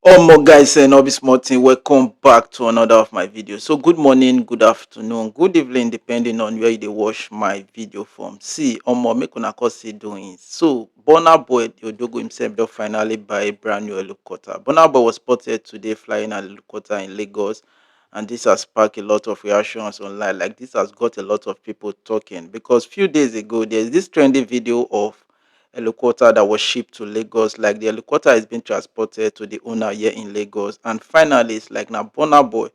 More guys and be small thing. Welcome back to another of my videos. So good morning, good afternoon, good evening, depending on where you watch my video from. See, more make una call see doing. So Burnaboy, the Odogo himself, don't finally buy a brand new helicopter. Burnaboy was spotted today flying an helicopter in Lagos, and this has sparked a lot of reactions online. Like this has got a lot of people talking because few days ago there's this trendy video of helicopter that was shipped to Lagos. Like the helicopter is being transported to the owner here in Lagos. And finally, it's like now Burna Boy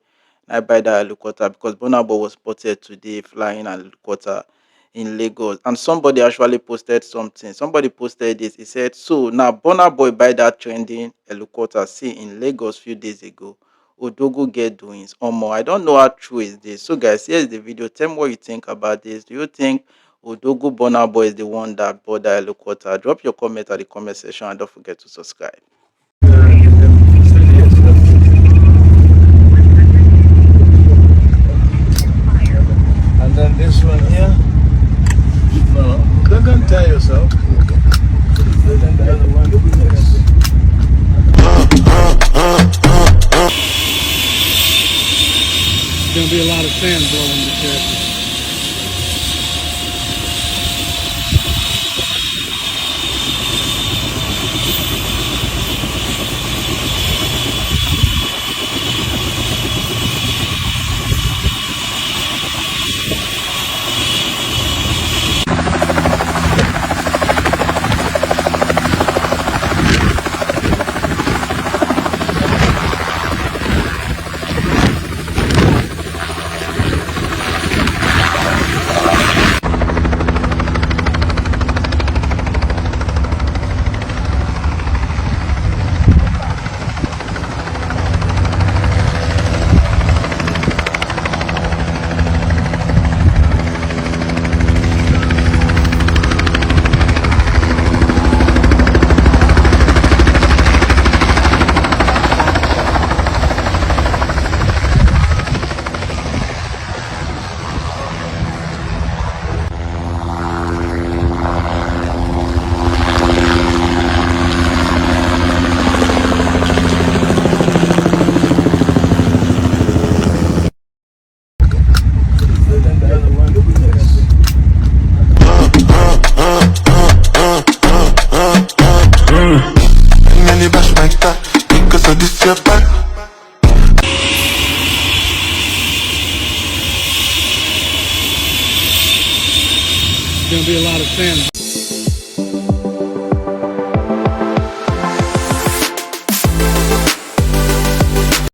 I buy that helicopter because Burna Boy was spotted today flying an helicopter in Lagos. And somebody actually posted something. Somebody posted this. He said, so now Burna Boy buy that trending helicopter see in Lagos few days ago. Odogo get doings. Omo, I don't know how true is this. So guys, here's the video. Tell me what you think about this. Do you think Odogu Burnaboy is the one that bought that helicopter? Drop your comment at the comment section and don't forget to subscribe. And then this one here. No, don't tell yourself. Then the other one. Yes. There's going to be a lot of sand blowing the church. There's going to be a lot of sand